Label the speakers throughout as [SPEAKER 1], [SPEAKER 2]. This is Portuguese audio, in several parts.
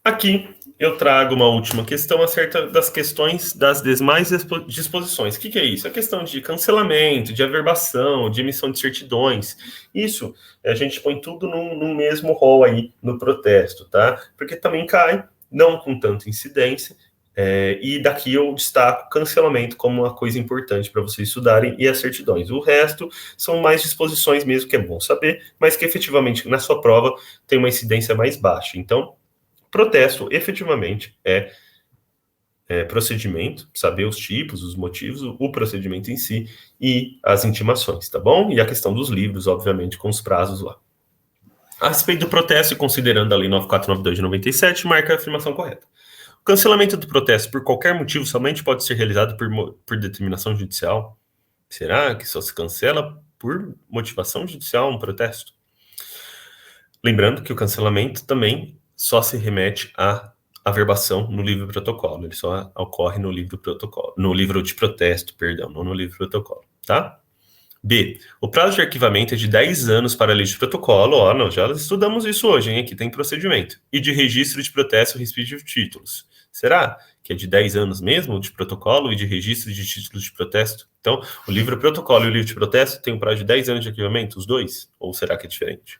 [SPEAKER 1] Aqui eu trago uma última questão acerca das questões das demais disposições. O que é isso? A questão de cancelamento, de averbação, de emissão de certidões. Isso a gente põe tudo num mesmo rol aí no protesto, tá? Porque também cai, não com tanta incidência, e daqui eu destaco cancelamento como uma coisa importante para vocês estudarem e as certidões. O resto são mais disposições mesmo, que é bom saber, mas que efetivamente na sua prova tem uma incidência mais baixa. Então, protesto, efetivamente, é procedimento, saber os tipos, os motivos, o procedimento em si e as intimações, tá bom? E a questão dos livros, obviamente, com os prazos lá. A respeito do protesto, considerando a Lei 9492 de 97, marca a afirmação correta. O cancelamento do protesto por qualquer motivo somente pode ser realizado por determinação judicial. Será que só se cancela por motivação judicial um protesto? Lembrando que o cancelamento também só se remete à averbação no livro protocolo. Ele só ocorre no livro protocolo, no livro de protesto, perdão, não no livro protocolo, tá? B. O prazo de arquivamento é de 10 anos para a lei de protocolo. Ó, nós já estudamos isso hoje, hein? Aqui tem procedimento. E de registro de protesto e respectivos títulos. Será que é de 10 anos mesmo de protocolo e de registro de títulos de protesto? Então, o livro protocolo e o livro de protesto tem um prazo de 10 anos de arquivamento, os dois? Ou será que é diferente?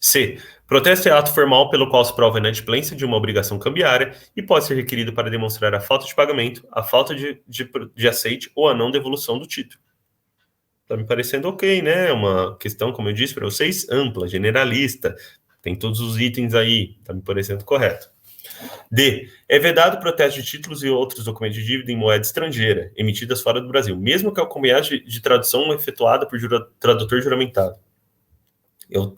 [SPEAKER 1] C. Protesto é ato formal pelo qual se prova a inadimplência de uma obrigação cambiária e pode ser requerido para demonstrar a falta de pagamento, a falta de aceite ou a não devolução do título. Tá me parecendo ok, né? Uma questão, como eu disse para vocês, ampla, generalista. Tem todos os itens aí. Tá me parecendo correto. D. É vedado o protesto de títulos e outros documentos de dívida em moeda estrangeira, emitidas fora do Brasil, mesmo que a comunidade de tradução efetuada por tradutor juramentado.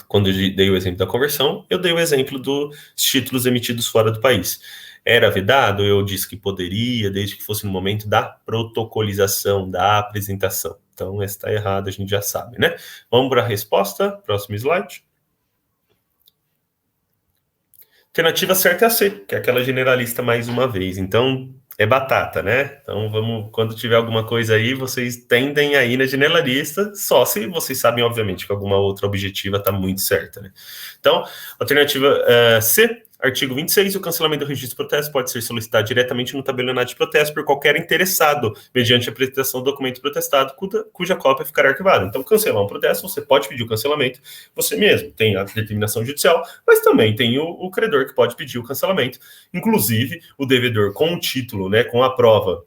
[SPEAKER 1] Quando eu dei o exemplo da conversão, eu dei o exemplo dos títulos emitidos fora do país. Era vedado? Eu disse que poderia, desde que fosse no momento da protocolização, da apresentação. Então, essa está errada, a gente já sabe, né? Vamos para a resposta, próximo slide. Alternativa certa é a C, que é aquela generalista mais uma vez. Então, é batata, né? Então, quando tiver alguma coisa aí, vocês tendem a ir na generalista, só se vocês sabem, obviamente, que alguma outra objetiva está muito certa, né? Então, alternativa C, artigo 26, o cancelamento do registro de protesto pode ser solicitado diretamente no tabelionato de protesto por qualquer interessado, mediante a apresentação do documento protestado, cuja cópia ficará arquivada. Então, cancelar um protesto, você pode pedir o cancelamento você mesmo. Tem a determinação judicial, mas também tem o credor que pode pedir o cancelamento. Inclusive, o devedor com o título, né, com a prova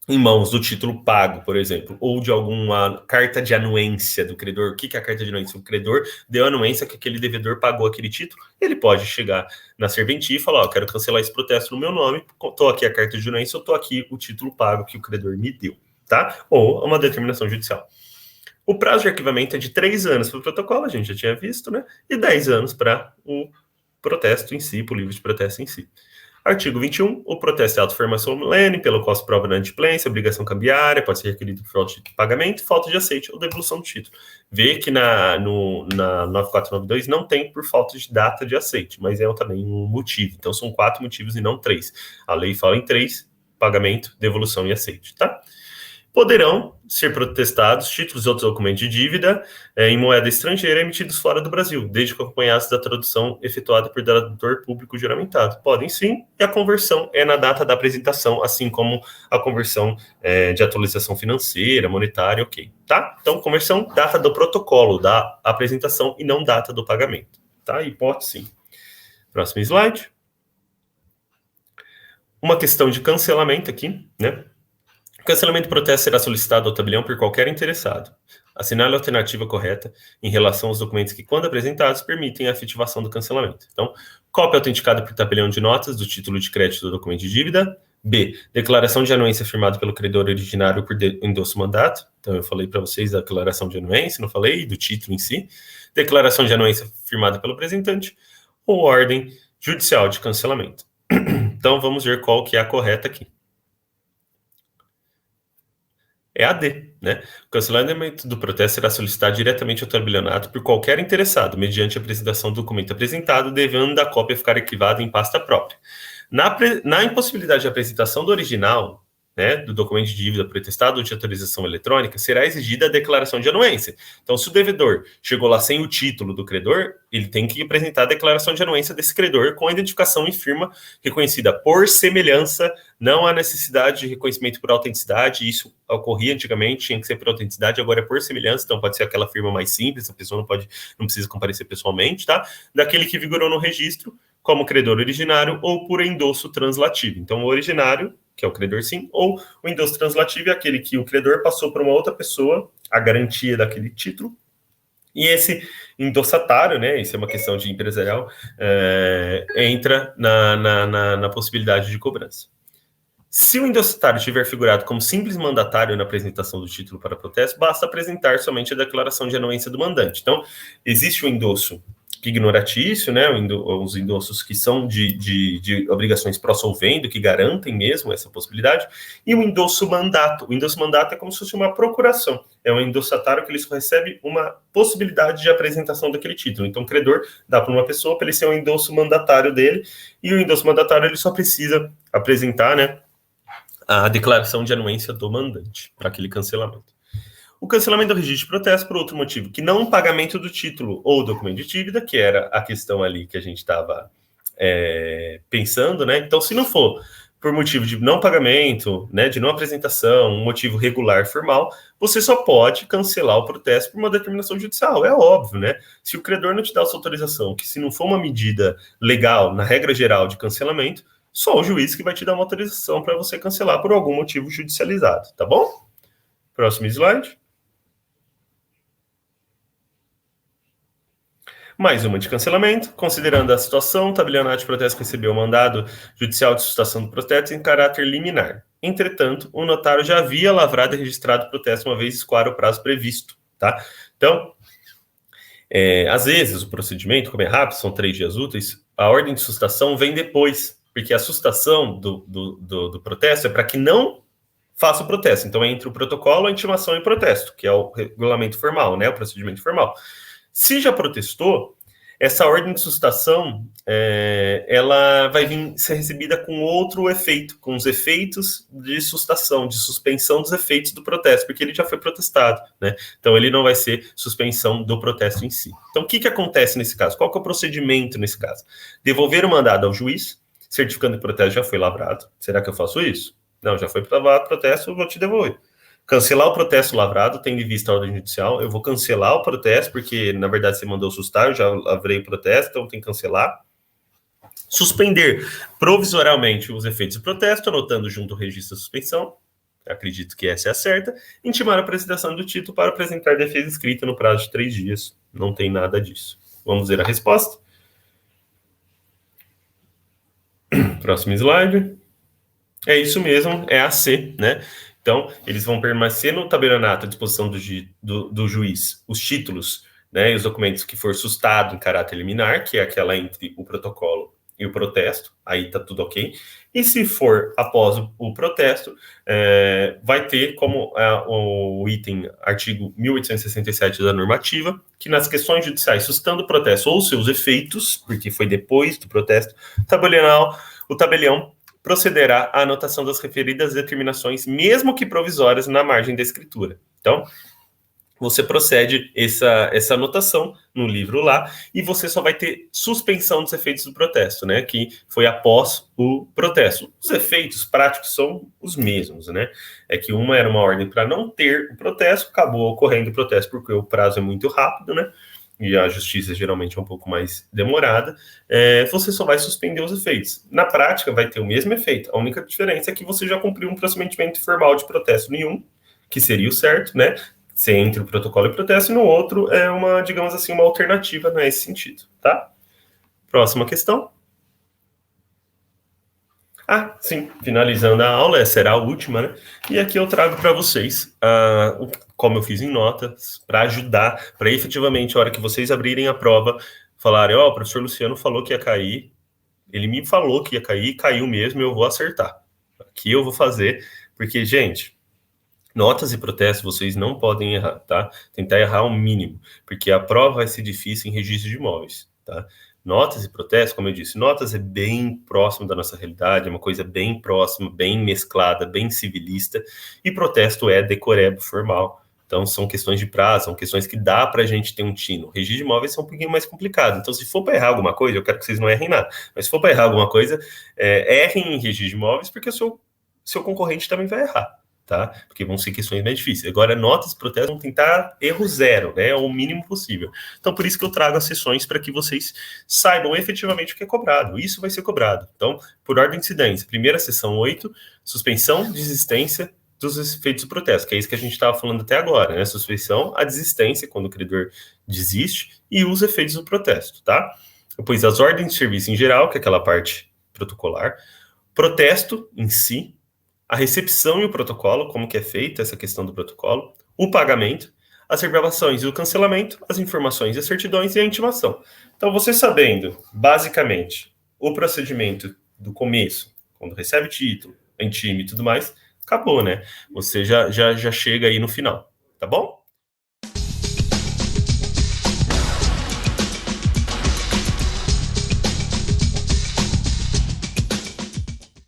[SPEAKER 1] em mãos do título pago, por exemplo, ou de alguma carta de anuência do credor. O que é a carta de anuência? O credor deu anuência que aquele devedor pagou aquele título, ele pode chegar na serventia e falar, quero cancelar esse protesto no meu nome, estou aqui a carta de anuência, eu estou aqui o título pago que o credor me deu, tá? Ou uma determinação judicial. O prazo de arquivamento é de 3 anos para o protocolo, a gente já tinha visto, né? E 10 anos para o protesto em si, para o livro de protesto em si. Artigo 21, o protesto é auto-formação solene, pelo qual se prova na inadimplência, obrigação cambiária, pode ser requerido por falta de pagamento, falta de aceite ou devolução do título. Vê que na 9492 não tem por falta de data de aceite, mas é também um motivo. Então, são 4 motivos e não 3. A lei fala em 3, pagamento, devolução e aceite, tá? Poderão ser protestados títulos e outros documentos de dívida em moeda estrangeira emitidos fora do Brasil, desde que acompanhados da tradução efetuada por tradutor público juramentado. Podem sim, e a conversão é na data da apresentação, assim como a conversão de atualização financeira, monetária, ok, tá? Então, conversão, data do protocolo, da apresentação e não data do pagamento, tá? Hipótese sim. Próximo slide. Uma questão de cancelamento aqui, né? O cancelamento do protesto será solicitado ao tabelião por qualquer interessado. Assinale a alternativa correta em relação aos documentos que, quando apresentados, permitem a efetivação do cancelamento. Então, cópia autenticada por tabelião de notas do título de crédito do documento de dívida. B. Declaração de anuência firmada pelo credor originário por endosso mandato. Então, eu falei para vocês da declaração de anuência, não falei do título em si. Declaração de anuência firmada pelo apresentante ou ordem judicial de cancelamento. Então, vamos ver qual que é a correta aqui. É a D, né? O cancelamento do protesto será solicitado diretamente ao tabelionato por qualquer interessado, mediante a apresentação do documento apresentado, devendo a cópia ficar arquivada em pasta própria. Na impossibilidade de apresentação do original, né, do documento de dívida protestado ou de autorização eletrônica, será exigida a declaração de anuência. Então, se o devedor chegou lá sem o título do credor, ele tem que apresentar a declaração de anuência desse credor com a identificação e firma reconhecida por semelhança, não há necessidade de reconhecimento por autenticidade, isso ocorria antigamente, tinha que ser por autenticidade, agora é por semelhança, então pode ser aquela firma mais simples, a pessoa não precisa comparecer pessoalmente, tá? Daquele que vigorou no registro, como credor originário ou por endosso translativo. Então, o originário, que é o credor sim, ou o endosso translativo é aquele que o credor passou para uma outra pessoa a garantia daquele título, e esse endossatário, né, isso é uma questão de empresarial, entra na possibilidade de cobrança. Se o endossatário tiver figurado como simples mandatário na apresentação do título para protesto, basta apresentar somente a declaração de anuência do mandante. Então, existe o endosso ignoratício, né, os endossos que são de obrigações pró-solvendo, que garantem mesmo essa possibilidade, e o endosso mandato. O endosso mandato é como se fosse uma procuração, é um endossatário que ele só recebe uma possibilidade de apresentação daquele título. Então, o credor dá para uma pessoa para ele ser um endosso mandatário dele, e o endosso mandatário ele só precisa apresentar, né, a declaração de anuência do mandante para aquele cancelamento. O cancelamento do registro de protesto por outro motivo, que não o pagamento do título ou documento de dívida, que era a questão ali que a gente estava pensando, né? Então, se não for por motivo de não pagamento, né, de não apresentação, um motivo regular formal, você só pode cancelar o protesto por uma determinação judicial, é óbvio, né? Se o credor não te dá essa autorização, que se não for uma medida legal, na regra geral de cancelamento, só o juiz que vai te dar uma autorização para você cancelar por algum motivo judicializado, tá bom? Próximo slide. Mais uma de cancelamento. Considerando a situação, o tabelionato de protesto recebeu o mandado judicial de sustação do protesto em caráter liminar. Entretanto, o notário já havia lavrado e registrado o protesto uma vez escoar o prazo previsto, tá? Então, às vezes, o procedimento, como é rápido, são 3 dias úteis, a ordem de sustação vem depois, porque a sustação do protesto é para que não faça o protesto. Então, é entre o protocolo, a intimação e o protesto, que é o regulamento formal, né? O procedimento formal. Se já protestou, essa ordem de sustação, ela vai vir ser recebida com outro efeito, com os efeitos de sustação, de suspensão dos efeitos do protesto, porque ele já foi protestado, né? Então, ele não vai ser suspensão do protesto em si. Então, o que acontece nesse caso? Qual que é o procedimento nesse caso? Devolver o mandado ao juiz, certificando que o protesto já foi lavrado. Será que eu faço isso? Não, já foi lavrado o protesto, eu vou te devolver. Cancelar o protesto lavrado, tendo em vista a ordem judicial, eu vou cancelar o protesto, porque, na verdade, você mandou sustar, eu já lavrei o protesto, então tem que cancelar. Suspender provisoriamente os efeitos do protesto, anotando junto o registro da suspensão, acredito que essa é a certa. Intimar a apresentação do título para apresentar defesa escrita no prazo de 3 dias. Não tem nada disso. Vamos ver a resposta. Próximo slide. É isso mesmo, é a C, né? Então, eles vão permanecer no tabelionato à disposição do juiz os títulos, né, e os documentos que for sustado em caráter liminar, que é aquela entre o protocolo e o protesto, aí tá tudo ok. E se for após o protesto, vai ter como o item artigo 1867 da normativa, que nas questões judiciais sustando o protesto ou seus efeitos, porque foi depois do protesto, o tabelião procederá à anotação das referidas determinações, mesmo que provisórias, na margem da escritura. Então, você procede essa anotação no livro lá, e você só vai ter suspensão dos efeitos do protesto, né, que foi após o protesto. Os efeitos práticos são os mesmos, né, é que uma era uma ordem para não ter o protesto, acabou ocorrendo o protesto porque o prazo é muito rápido, né, e a justiça geralmente é um pouco mais demorada, você só vai suspender os efeitos. Na prática, vai ter o mesmo efeito. A única diferença é que você já cumpriu um procedimento formal de protesto nenhum, que seria o certo, né? Ser entre o protocolo e o protesto, e no outro é uma, digamos assim, uma alternativa nesse sentido, tá? Próxima questão. Ah, sim, finalizando a aula, essa será a última, né? E aqui eu trago para vocês, como eu fiz em notas, para ajudar, para efetivamente, a hora que vocês abrirem a prova, falarem, o professor Luciano falou que ia cair, ele me falou que ia cair, caiu mesmo, eu vou acertar. Aqui eu vou fazer, porque, gente, notas e protestos vocês não podem errar, tá? Tentar errar o mínimo, porque a prova vai ser difícil em registro de imóveis, tá? Notas e protestos, como eu disse, notas é bem próximo da nossa realidade, é uma coisa bem próxima, bem mesclada, bem civilista, e protesto é decorebo formal. Então, são questões de prazo, são questões que dá para a gente ter um tino. Registro de imóveis é um pouquinho mais complicado. Então, se for para errar alguma coisa, eu quero que vocês não errem nada, mas se for para errar alguma coisa, errem em registro de imóveis, porque o seu concorrente também vai errar. Tá? Porque vão ser questões mais difíceis. Agora, notas e protestos vão tentar erro zero, né? O mínimo possível. Então, por isso que eu trago as sessões para que vocês saibam efetivamente o que é cobrado. Isso vai ser cobrado. Então, por ordem de incidência, primeira sessão 8, suspensão, desistência dos efeitos do protesto, que é isso que a gente estava falando até agora, né? Suspensão, a desistência, quando o credor desiste, e os efeitos do protesto, tá? Depois, as ordens de serviço em geral, que é aquela parte protocolar, protesto em si, a recepção e o protocolo, como que é feita essa questão do protocolo, o pagamento, as reclamações e o cancelamento, as informações e as certidões e a intimação. Então, você sabendo, basicamente, o procedimento do começo, quando recebe título, intime e tudo mais, acabou, né? Você já chega aí no final, tá bom?